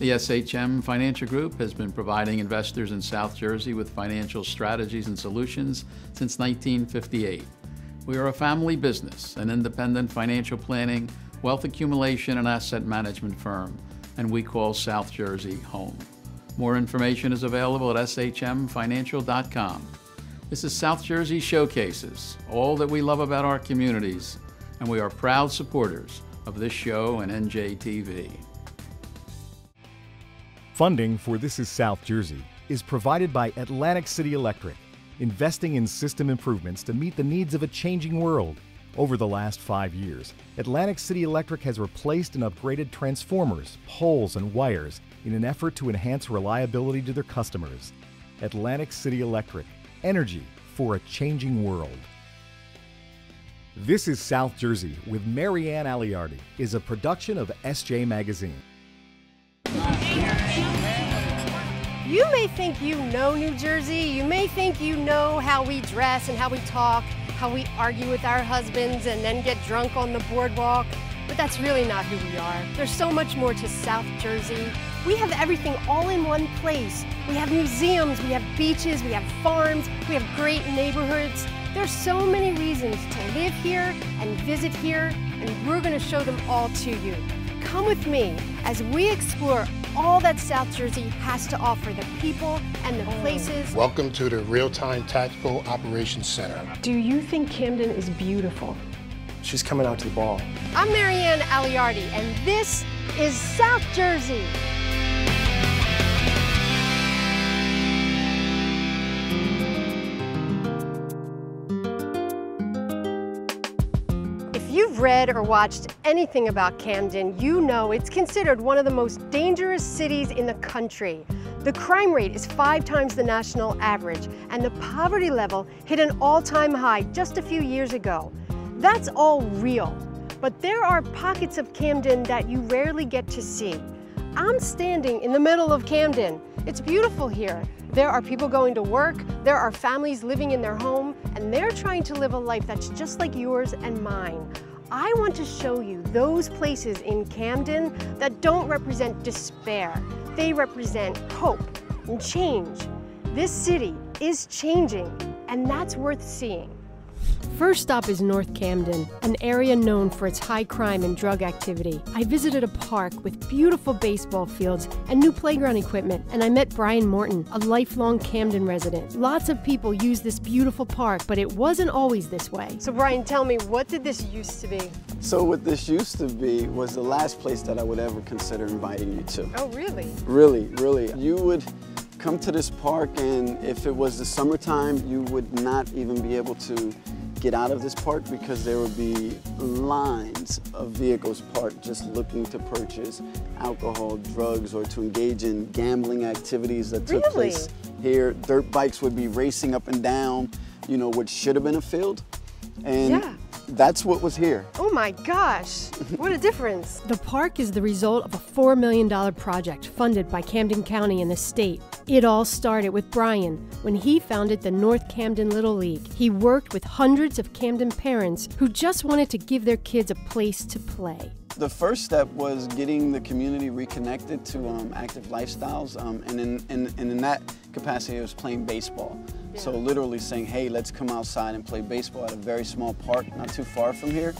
The SHM Financial Group has been providing investors in South Jersey with financial strategies and solutions since 1958. We are a family business, an independent financial planning, wealth accumulation, and asset management firm, and we call South Jersey home. More information is available at shmfinancial.com. This is South Jersey Showcases, all that we love about our communities, and we are proud supporters of this show and NJTV. Funding for This is South Jersey is provided by Atlantic City Electric, investing in system improvements to meet the needs of a changing world. Over the last 5 years, Atlantic City Electric has replaced and upgraded transformers, poles, and wires in an effort to enhance reliability to their customers. Atlantic City Electric, energy for a changing world. This is South Jersey with Marianne Aleardi is a production of SJ Magazine. You may think you know New Jersey, you may think you know how we dress and how we talk, how we argue with our husbands and then get drunk on the boardwalk, but that's really not who we are. There's so much more to South Jersey. We have everything all in one place. We have museums, we have beaches, we have farms, we have great neighborhoods. There's so many reasons to live here and visit here, and we're going to show them all to you. Come with me as we explore all that South Jersey has to offer, the people and the places. Welcome to the Real-Time Tactical Operations Center. Do you think Camden is beautiful? She's coming out to the ball. I'm Marianne Aleardi, and this is South Jersey. If you've read or watched anything about Camden, you know it's considered one of the most dangerous cities in the country. The crime rate is 5 times the national average, and the poverty level hit an all-time high just a few years ago. That's all real, but there are pockets of Camden that you rarely get to see. I'm standing in the middle of Camden. It's beautiful here. There are people going to work, there are families living in their home, and they're trying to live a life that's just like yours and mine. I want to show you those places in Camden that don't represent despair. They represent hope and change. This city is changing, and that's worth seeing. First stop is North Camden, an area known for its high crime and drug activity. I visited a park with beautiful baseball fields and new playground equipment, and I met Bryan Morton, a lifelong Camden resident. Lots of people use this beautiful park, but it wasn't always this way. So Bryan, tell me, what did this used to be? So what this used to be was the last place that I would ever consider inviting you to. Oh, really? Really, really. You would come to this park, and if it was the summertime, you would not even be able to get out of this park because there would be lines of vehicles parked just looking to purchase alcohol, drugs, or to engage in gambling activities that took place here. Dirt bikes would be racing up and down, you know, what should have been a field. And that's what was here. Oh my gosh, what a difference. The park is the result of a $4 million project funded by Camden County and the state. It all started with Bryan when he founded the North Camden Little League. He worked with hundreds of Camden parents who just wanted to give their kids a place to play. The first step was getting the community reconnected to active lifestyles, and in that capacity it was playing baseball. Yeah. So literally saying, hey, let's come outside and play baseball at a very small park not too far from here.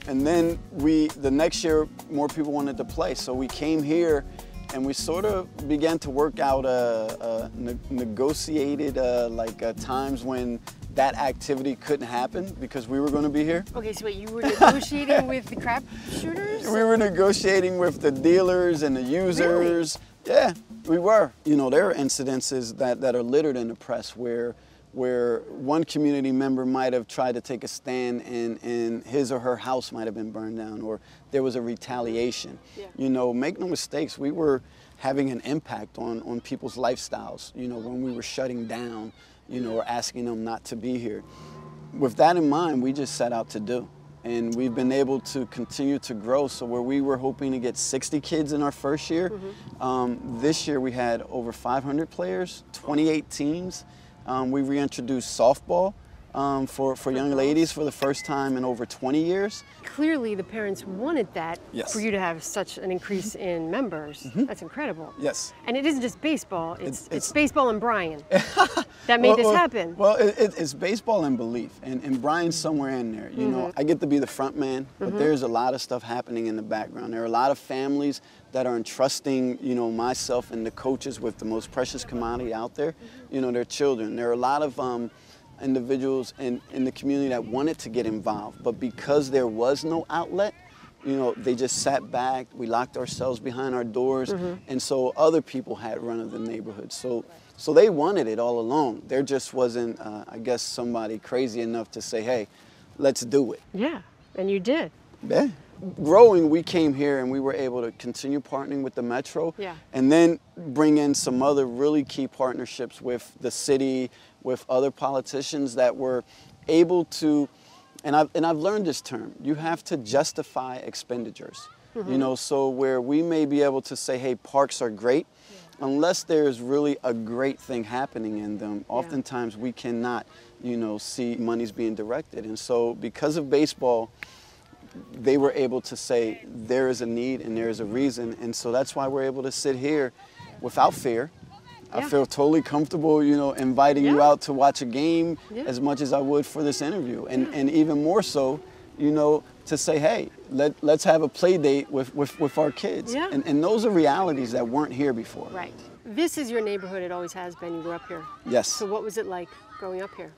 And then the next year more people wanted to play, so we came here and we sort of began to work out negotiated times when that activity couldn't happen because we were going to be here. Okay, so wait, you were negotiating with the crap shooters? We were negotiating with the dealers and the users. Really? Yeah, we were. You know, there are incidences that are littered in the press where one community member might have tried to take a stand and his or her house might have been burned down, or there was a retaliation. Yeah. You know, make no mistakes, we were having an impact on people's lifestyles, you know, when we were shutting down, you know, or asking them not to be here. With that in mind, we just set out to do. And we've been able to continue to grow. So where we were hoping to get 60 kids in our first year, this year we had over 500 players, 28 teams. We reintroduced softball. for young ladies for the first time in over 20 years. Clearly the parents wanted that for you to have such an increase in members. That's incredible. Yes. And it isn't just baseball, it's baseball and Bryan that made this happen. Well, it's baseball and belief, and Bryan's somewhere in there. You know, I get to be the front man, but there's a lot of stuff happening in the background. There are a lot of families that are entrusting, you know, myself and the coaches with the most precious commodity out there, you know, their children. There are a lot of individuals in the community that wanted to get involved, but because there was no outlet, you know, they just sat back, we locked ourselves behind our doors, and so other people had run of the neighborhood. So they wanted it all along. There just wasn't, I guess, somebody crazy enough to say, hey, let's do it. Yeah, and you did. Yeah. Growing, we came here and we were able to continue partnering with the Metro, and then bring in some other really key partnerships with the city, with other politicians that were able to, and I've learned this term, you have to justify expenditures. You know, so where we may be able to say, hey, parks are great, unless there's really a great thing happening in them, oftentimes we cannot, you know, see monies being directed. And so because of baseball, they were able to say there is a need and there is a reason, and so that's why we're able to sit here without fear. I feel totally comfortable, you know, inviting you out to watch a game as much as I would for this interview, and even more so, you know, to say, hey, let's have a play date with our kids, and those are realities that weren't here before. Right. This is your neighborhood. It always has been. You grew up here. Yes. So what was it like growing up here?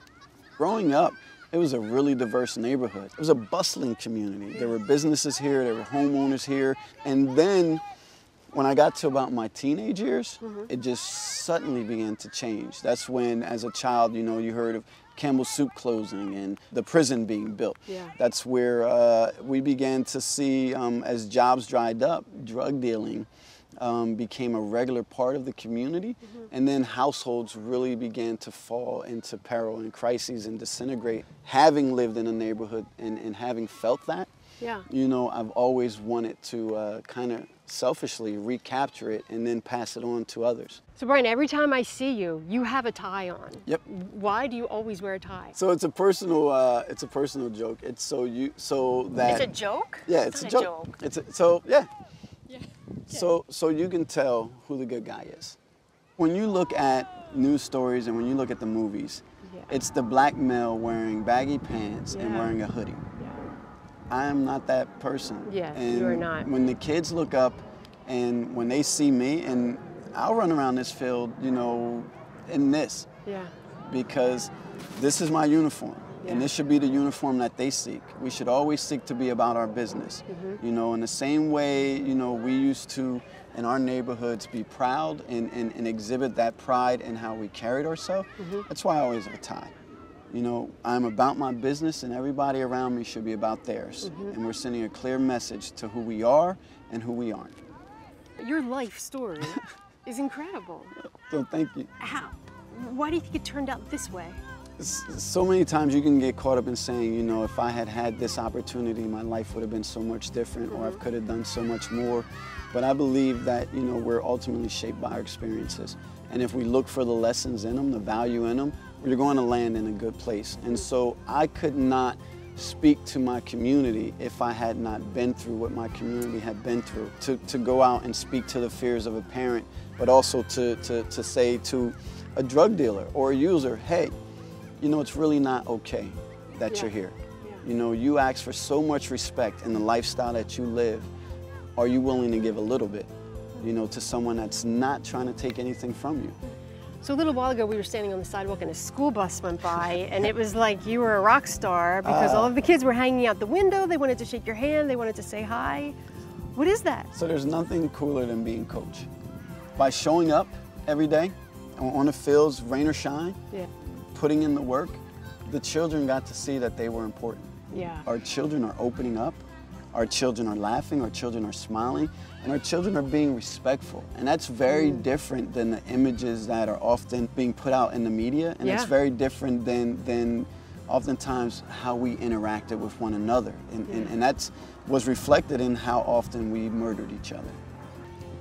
Growing up, it was a really diverse neighborhood. It was a bustling community. There were businesses here, there were homeowners here. And then when I got to about my teenage years, it just suddenly began to change. That's when, as a child, you know, you heard of Campbell's Soup closing and the prison being built. That's where we began to see, as jobs dried up, drug dealing became a regular part of the community, and then households really began to fall into peril and crises and disintegrate. Having lived in a neighborhood and having felt that, you know, I've always wanted to kind of selfishly recapture it and then pass it on to others. So Bryan, every time I see you, you have a tie on. Yep. Why do you always wear a tie? So it's a personal joke. It's so that. It's a joke? Yeah, it's a joke. So you can tell who the good guy is. When you look at news stories and when you look at the movies, it's the black male wearing baggy pants and wearing a hoodie. I am not that person. Yeah, and you are not. When the kids look up and when they see me, and I'll run around this field, you know, in this. Because this is my uniform. And this should be the uniform that they seek. We should always seek to be about our business. You know, in the same way, you know, we used to, in our neighborhoods, be proud and exhibit that pride in how we carried ourselves. That's why I always have a tie. You know, I'm about my business and everybody around me should be about theirs. And we're sending a clear message to who we are and who we aren't. Your life story is incredible. So thank you. How? Why do you think it turned out this way? So many times you can get caught up in saying, you know, if I had had this opportunity, my life would have been so much different, or I could have done so much more. But I believe that, you know, we're ultimately shaped by our experiences. And if we look for the lessons in them, the value in them, we're going to land in a good place. And so I could not speak to my community if I had not been through what my community had been through. To go out and speak to the fears of a parent, but also to say to a drug dealer or a user, hey, you know, it's really not okay that you're here. You know, you ask for so much respect in the lifestyle that you live. Are you willing to give a little bit, you know, to someone that's not trying to take anything from you? So a little while ago, we were standing on the sidewalk and a school bus went by, and it was like you were a rock star because all of the kids were hanging out the window. They wanted to shake your hand. They wanted to say hi. What is that? So there's nothing cooler than being coach. By showing up every day on the fields, rain or shine, putting in the work, the children got to see that they were important. Our children are opening up, our children are laughing, our children are smiling, and our children are being respectful. And that's very different than the images that are often being put out in the media, and it's very different than oftentimes how we interacted with one another. And that was reflected in how often we murdered each other.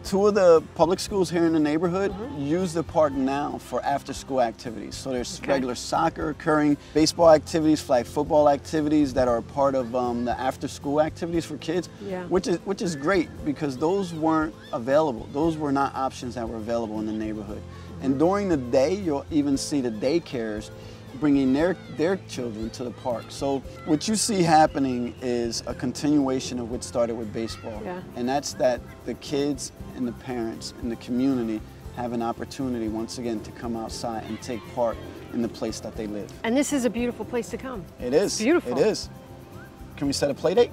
2 of the public schools here in the neighborhood use the park now for after-school activities. So there's regular soccer occurring, baseball activities, flag football activities that are part of the after-school activities for kids, which is great because those weren't available. Those were not options that were available in the neighborhood. And during the day, you'll even see the daycares bringing their children to the park. So what you see happening is a continuation of what started with baseball. And that's that the kids and the parents and the community have an opportunity once again to come outside and take part in the place that they live. And this is a beautiful place to come. It is. It's beautiful. It is. Can we set a play date?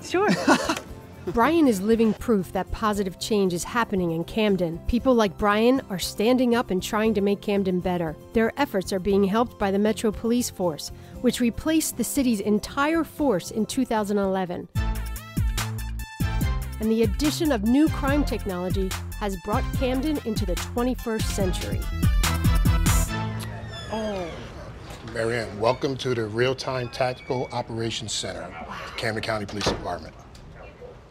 Sure. Bryan is living proof that positive change is happening in Camden. People like Bryan are standing up and trying to make Camden better. Their efforts are being helped by the Metro Police Force, which replaced the city's entire force in 2011. And the addition of new crime technology has brought Camden into the 21st century. Marianne, welcome to the Real-Time Tactical Operations Center, Camden County Police Department.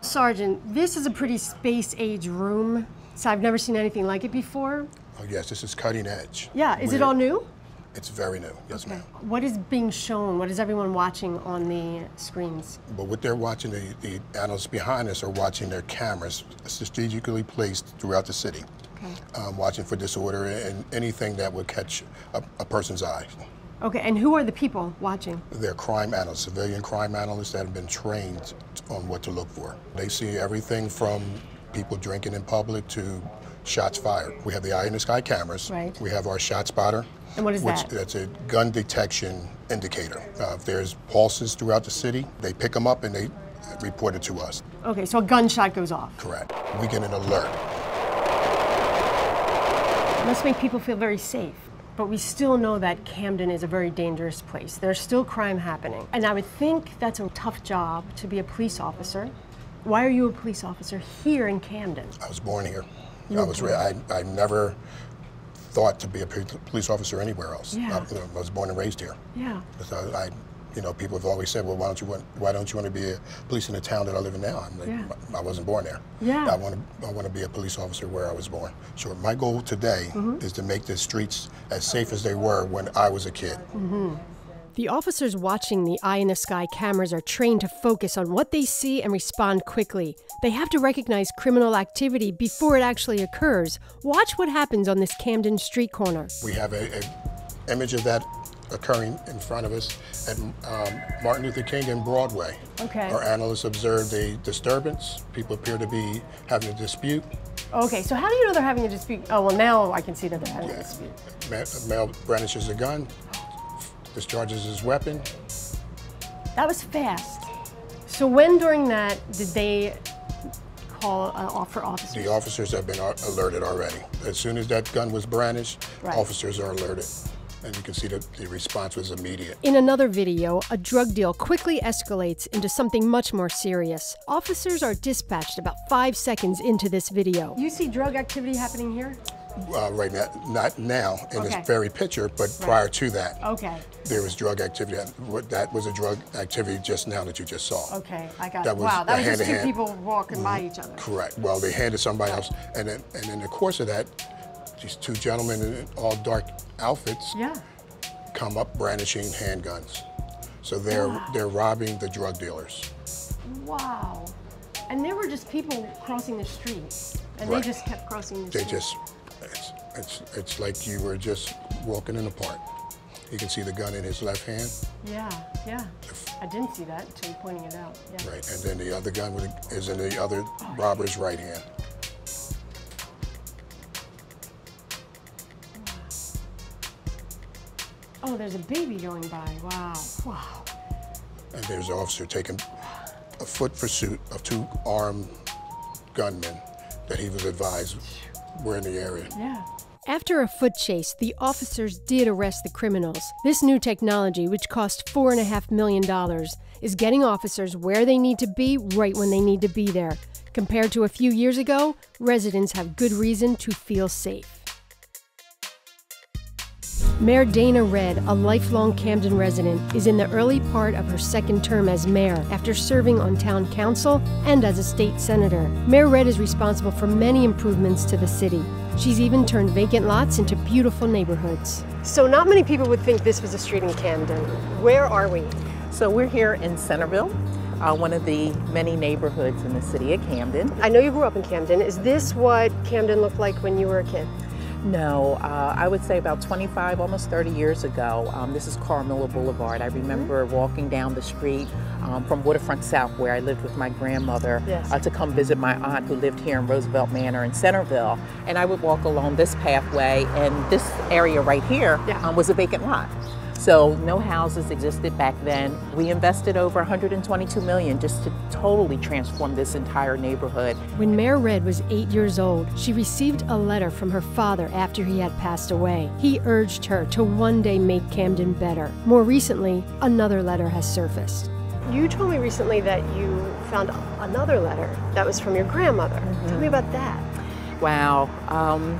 Sergeant, this is a pretty space-age room, so I've never seen anything like it before. Oh yes, this is cutting edge. Yeah, is it all new? It's very new, yes ma'am. What is being shown? What is everyone watching on the screens? But what they're watching, the analysts behind us are watching their cameras strategically placed throughout the city, watching for disorder and anything that would catch a person's eye. Okay, and who are the people watching? They're crime analysts, civilian crime analysts that have been trained on what to look for. They see everything from people drinking in public to shots fired. We have the eye in the sky cameras. Right. We have our shot spotter. And what is that? That's a gun detection indicator. If there's pulses throughout the city, they pick them up and they report it to us. Okay, so a gunshot goes off. Correct. We get an alert. It must make people feel very safe. But we still know that Camden is a very dangerous place. There's still crime happening. And I would think that's a tough job to be a police officer. Why are you a police officer here in Camden? I was born here. I never thought to be a police officer anywhere else. I was born and raised here. Yeah. So people have always said, well, why don't you want to be a police in the town that I live in now? I'm like, I wasn't born there. Yeah. I want to be a police officer where I was born. Sure. My goal today is to make the streets as safe as they were when I was a kid. The officers watching the eye in the sky cameras are trained to focus on what they see and respond quickly. They have to recognize criminal activity before it actually occurs. Watch what happens on this Camden street corner. We have an image of that occurring in front of us at Martin Luther King and Broadway. Okay. Our analysts observed a disturbance. People appear to be having a dispute. Okay, so how do you know they're having a dispute? Oh, well, now I can see that they're having a dispute. A male brandishes a gun, discharges his weapon. That was fast. So when during that did they call for officers? The officers have been alerted already. As soon as that gun was brandished, officers are alerted. And you can see that the response was immediate. In another video, a drug deal quickly escalates into something much more serious. Officers are dispatched about 5 seconds into this video. You see drug activity happening here? Right now, not now in this very picture, but prior to that, there was drug activity. That was a drug activity just now that you just saw. Okay, I got it. Wow, that was just two people walking by each other. Correct. Well, they handed somebody else, and in the course of that, these two gentlemen in all dark outfits come up brandishing handguns. So they're robbing the drug dealers. Wow. And there were just people crossing the street, and they just kept crossing the street. It's like you were just walking in the park. You can see the gun in his left hand. Yeah. I didn't see that until you pointing it out. Yeah. Right, and then the other gun is in the other robber's right hand. Oh, there's a baby going by. Wow. And there's an officer taking a foot pursuit of 2 armed gunmen that he was advised were in the area. Yeah. After a foot chase, the officers did arrest the criminals. This new technology, which cost $4.5 million, is getting officers where they need to be right when they need to be there. Compared to a few years ago, residents have good reason to feel safe. Mayor Dana Redd, a lifelong Camden resident, is in the early part of her second term as mayor after serving on town council and as a state senator. Mayor Redd is responsible for many improvements to the city. She's even turned vacant lots into beautiful neighborhoods. So not many people would think this was a street in Camden. Where are we? So we're here in Centerville, one of the many neighborhoods in the city of Camden. I know you grew up in Camden. Is this what Camden looked like when you were a kid? No, I would say about 25, almost 30 years ago. This is Carmilla Boulevard. I remember walking down the street from Waterfront South, where I lived with my grandmother, to come visit my aunt who lived here in Roosevelt Manor in Centerville. And I would walk along this pathway, and this area right here was a vacant lot. So no houses existed back then. We invested over $122 million just to totally transform this entire neighborhood. When Mayor Redd was 8 years old, she received a letter from her father after he had passed away. He urged her to one day make Camden better. More recently, another letter has surfaced. You told me recently that you found another letter that was from your grandmother. Tell me about that. Wow,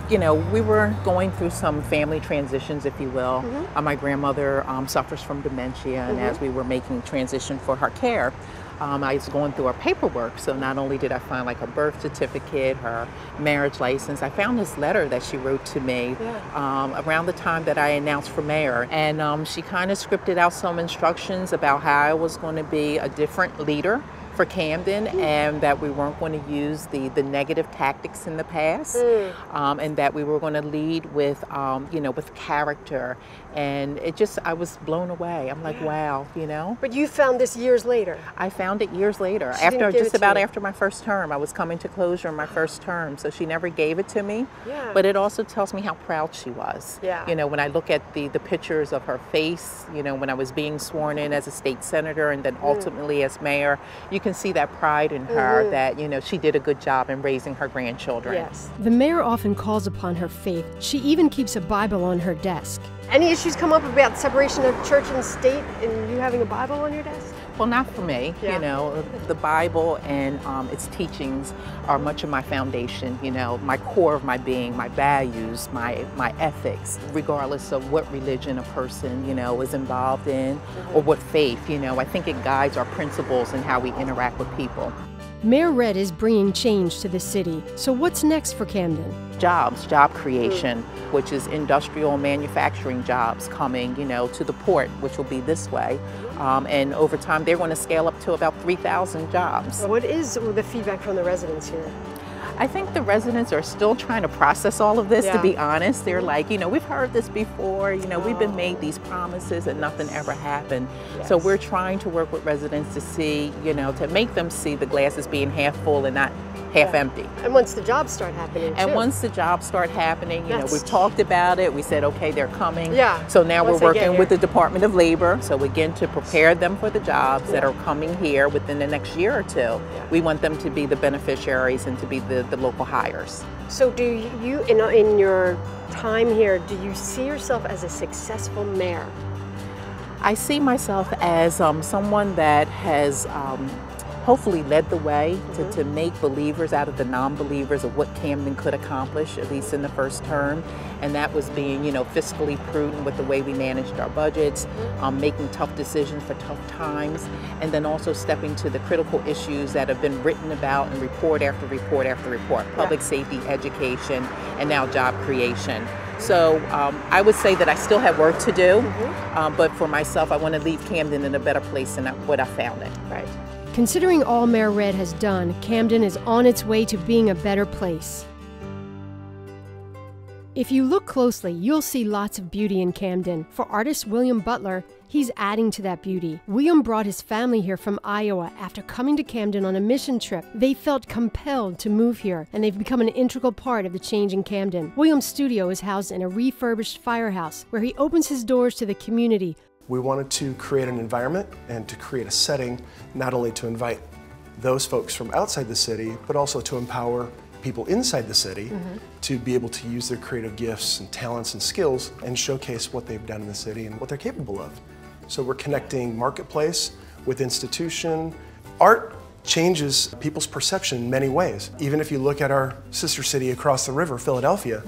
you know, we were going through some family transitions, if you will. My grandmother suffers from dementia, and as we were making transition for her care, I was going through her paperwork. So not only did I find like a birth certificate, her marriage license, I found this letter that she wrote to me around the time that I announced for mayor. And she kind of scripted out some instructions about how I was going to be a different leader for Camden, and that we weren't going to use the negative tactics in the past, and that we were going to lead with, you know, with character. And it just, I was blown away. I'm like, wow, you know. But you found this years later. I found it years later, after just about after my first term. I was coming to closure in my first term, so she never gave it to me. But it also tells me how proud she was. You know, when I look at the pictures of her face, you know, when I was being sworn in as a state senator and then ultimately as mayor, you can see that pride in her that, you know, she did a good job in raising her grandchildren. The mayor often calls upon her faith. She even keeps a Bible on her desk. Any issues come up about separation of church and state and you having a Bible on your desk? Well, not for me. You know, the Bible and its teachings are much of my foundation, you know, my core of my being, my values, my ethics, regardless of what religion a person, you know, is involved in or what faith, you know. I think it guides our principles and how we interact with people. Mayor Redd is bringing change to the city. So what's next for Camden? Jobs, job creation, which is industrial manufacturing jobs coming, you know, to the port, which will be this way. And over time, they're going to scale up to about 3,000 jobs. What is the feedback from the residents here? I think the residents are still trying to process all of this, to be honest. They're like, you know, we've heard this before, you know, we've been made these promises and nothing ever happened. So we're trying to work with residents to see, you know, to make them see the glass as being half full and not half empty. And once the jobs start happening, and once the jobs start happening, you know, we've talked about it. We said, okay, they're coming. So now we're working with the Department of Labor. So again, to prepare them for the jobs that are coming here within the next year or two. We want them to be the beneficiaries and to be the local hires. So do you, in your time here, do you see yourself as a successful mayor? I see myself as someone that has hopefully led the way to make believers out of the non-believers of what Camden could accomplish, at least in the first term. And that was being, you know, fiscally prudent with the way we managed our budgets, making tough decisions for tough times, and then also stepping to the critical issues that have been written about in report after report after report, public safety, education, and now job creation. So I would say that I still have work to do, but for myself, I want to leave Camden in a better place than what I found it. Considering all Mayor Redd has done, Camden is on its way to being a better place. If you look closely, you'll see lots of beauty in Camden. For artist William Butler, he's adding to that beauty. William brought his family here from Iowa after coming to Camden on a mission trip. They felt compelled to move here, and they've become an integral part of the change in Camden. William's studio is housed in a refurbished firehouse, where he opens his doors to the community. We wanted to create an environment and to create a setting, not only to invite those folks from outside the city, but also to empower people inside the city to be able to use their creative gifts and talents and skills and showcase what they've done in the city and what they're capable of. So we're connecting marketplace with institution. Art changes people's perception in many ways. Even if you look at our sister city across the river, Philadelphia,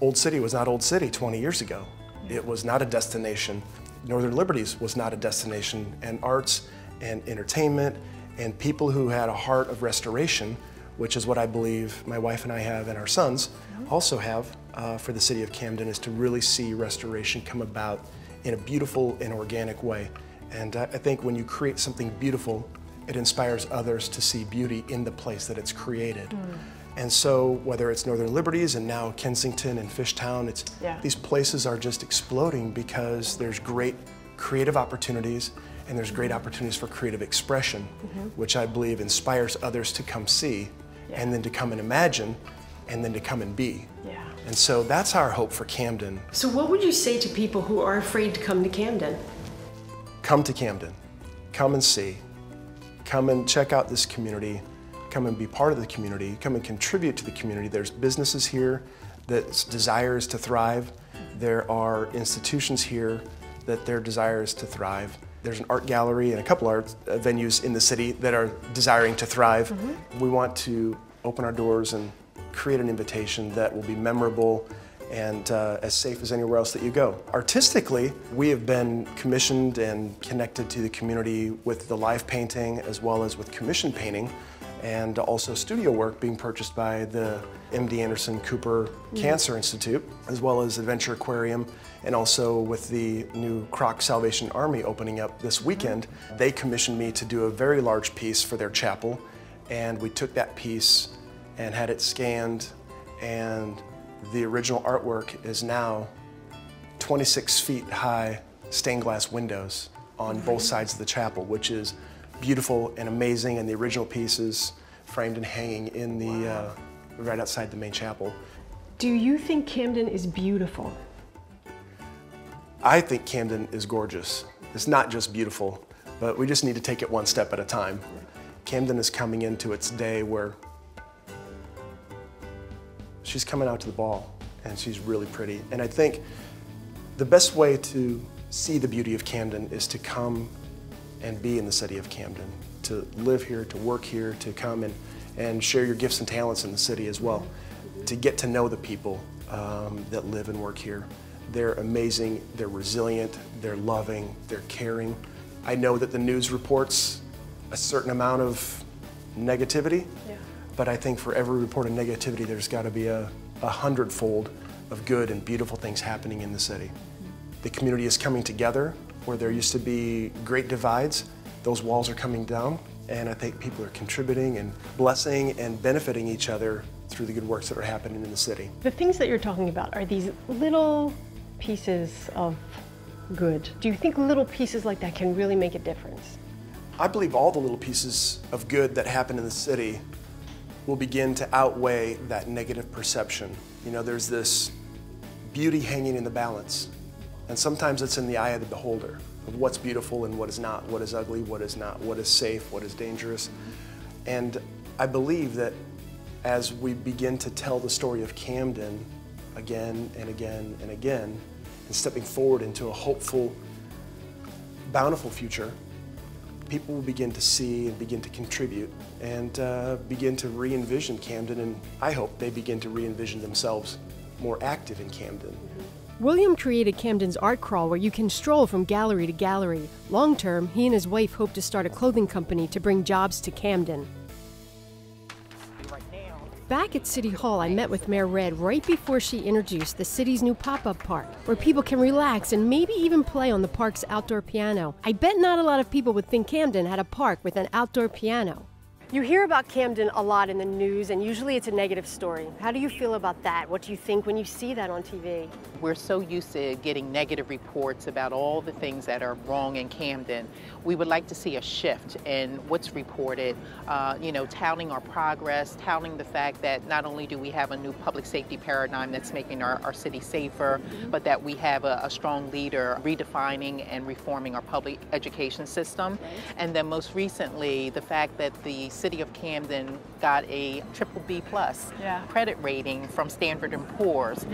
Old City was not Old City 20 years ago. It was not a destination. Northern Liberties was not a destination, and arts and entertainment and people who had a heart of restoration, which is what I believe my wife and I have and our sons also have for the city of Camden, is to really see restoration come about in a beautiful and organic way. And I think when you create something beautiful, it inspires others to see beauty in the place that it's created. And so whether it's Northern Liberties and now Kensington and Fishtown, these places are just exploding because there's great creative opportunities and there's great opportunities for creative expression, which I believe inspires others to come see and then to come and imagine and then to come and be. And so that's our hope for Camden. So what would you say to people who are afraid to come to Camden? Come to Camden, come and see, come and check out this community, come and be part of the community, come and contribute to the community. There's businesses here that desire is to thrive. There are institutions here that their desire is to thrive. There's an art gallery and a couple art venues in the city that are desiring to thrive. We want to open our doors and create an invitation that will be memorable and as safe as anywhere else that you go. Artistically, we have been commissioned and connected to the community with the live painting as well as with commission painting, and also studio work being purchased by the MD Anderson Cooper Cancer Institute, as well as Adventure Aquarium, and also with the new Croc Salvation Army opening up this weekend. They commissioned me to do a very large piece for their chapel, and we took that piece and had it scanned, and the original artwork is now 26 feet high stained glass windows on both sides of the chapel, which is beautiful and amazing, and the original piece is framed and hanging in the right outside the main chapel. Do you think Camden is beautiful? I think Camden is gorgeous. It's not just beautiful, but we just need to take it one step at a time. Camden is coming into its day where she's coming out to the ball, and she's really pretty. And I think the best way to see the beauty of Camden is to come and be in the city of Camden, to live here, to work here, to come and share your gifts and talents in the city as well, to get to know the people that live and work here. They're amazing, they're resilient, they're loving, they're caring. I know that the news reports a certain amount of negativity, but I think for every report of negativity, there's got to be a hundredfold of good and beautiful things happening in the city. The community is coming together. Where there used to be great divides, those walls are coming down, and I think people are contributing and blessing and benefiting each other through the good works that are happening in the city. The things that you're talking about are these little pieces of good. Do you think little pieces like that can really make a difference? I believe all the little pieces of good that happen in the city will begin to outweigh that negative perception. You know, there's this beauty hanging in the balance, and sometimes it's in the eye of the beholder of what's beautiful and what is not, what is ugly, what is not, what is safe, what is dangerous. And I believe that as we begin to tell the story of Camden again and again and again, and stepping forward into a hopeful, bountiful future, people will begin to see and begin to contribute and begin to re-envision Camden, and I hope they begin to re-envision themselves more active in Camden. William created Camden's Art Crawl, where you can stroll from gallery to gallery. Long term, he and his wife hope to start a clothing company to bring jobs to Camden. Back at City Hall, I met with Mayor Redd right before she introduced the city's new pop-up park, where people can relax and maybe even play on the park's outdoor piano. I bet not a lot of people would think Camden had a park with an outdoor piano. You hear about Camden a lot in the news, and usually it's a negative story. How do you feel about that? What do you think when you see that on TV? We're so used to getting negative reports about all the things that are wrong in Camden. We would like to see a shift in what's reported, touting our progress, touting the fact that not only do we have a new public safety paradigm that's making our city safer, but that we have a strong leader redefining and reforming our public education system. And then most recently, the fact that the City of Camden got a BBB+ credit rating from Standard & Poor's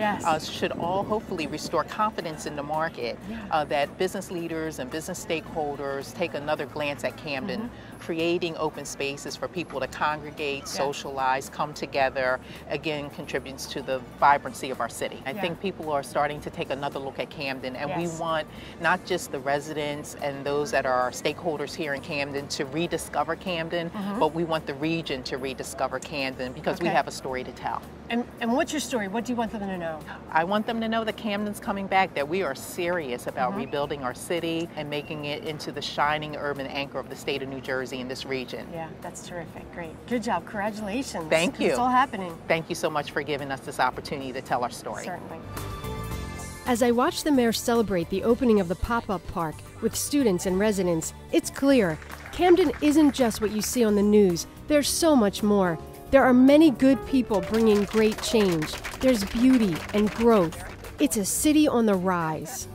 should all hopefully restore confidence in the market, that business leaders and business stakeholders take another glance at Camden creating open spaces for people to congregate, socialize, come together, again, contributes to the vibrancy of our city. I think people are starting to take another look at Camden, and we want not just the residents and those that are our stakeholders here in Camden to rediscover Camden, but we want the region to rediscover Camden because we have a story to tell. And what's your story? What do you want them to know? I want them to know that Camden's coming back, that we are serious about rebuilding our city and making it into the shining urban anchor of the state of New Jersey in this region. Yeah, that's terrific. Great. Good job. Congratulations. Thank you. It's all happening. Thank you so much for giving us this opportunity to tell our story. Certainly. As I watch the mayor celebrate the opening of the pop-up park with students and residents, it's clear Camden isn't just what you see on the news. There's so much more. There are many good people bringing great change. There's beauty and growth. It's a city on the rise.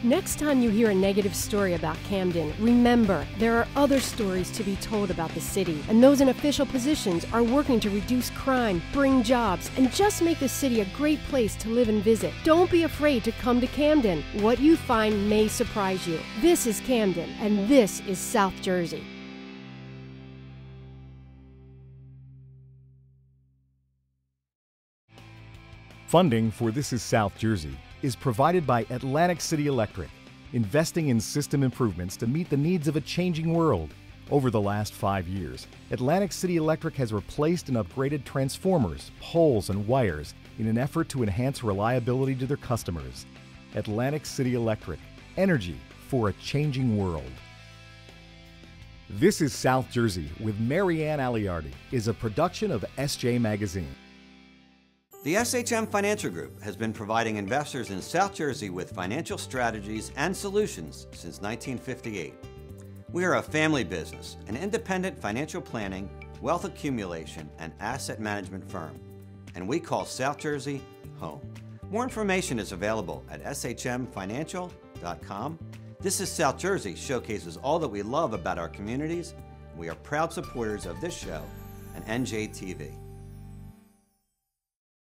Next time you hear a negative story about Camden, remember there are other stories to be told about the city, and those in official positions are working to reduce crime, bring jobs, and just make the city a great place to live and visit. Don't be afraid to come to Camden. What you find may surprise you. This is Camden, and this is South Jersey. Funding for This is South Jersey is provided by Atlantic City Electric, investing in system improvements to meet the needs of a changing world. Over the last 5 years, Atlantic City Electric has replaced and upgraded transformers, poles, and wires in an effort to enhance reliability to their customers. Atlantic City Electric, energy for a changing world. This is South Jersey with Marianne Aleardi is a production of SJ Magazine. The SHM Financial Group has been providing investors in South Jersey with financial strategies and solutions since 1958. We are a family business, an independent financial planning, wealth accumulation, and asset management firm, and we call South Jersey home. More information is available at shmfinancial.com. This is South Jersey showcases all that we love about our communities. We are proud supporters of this show and NJTV.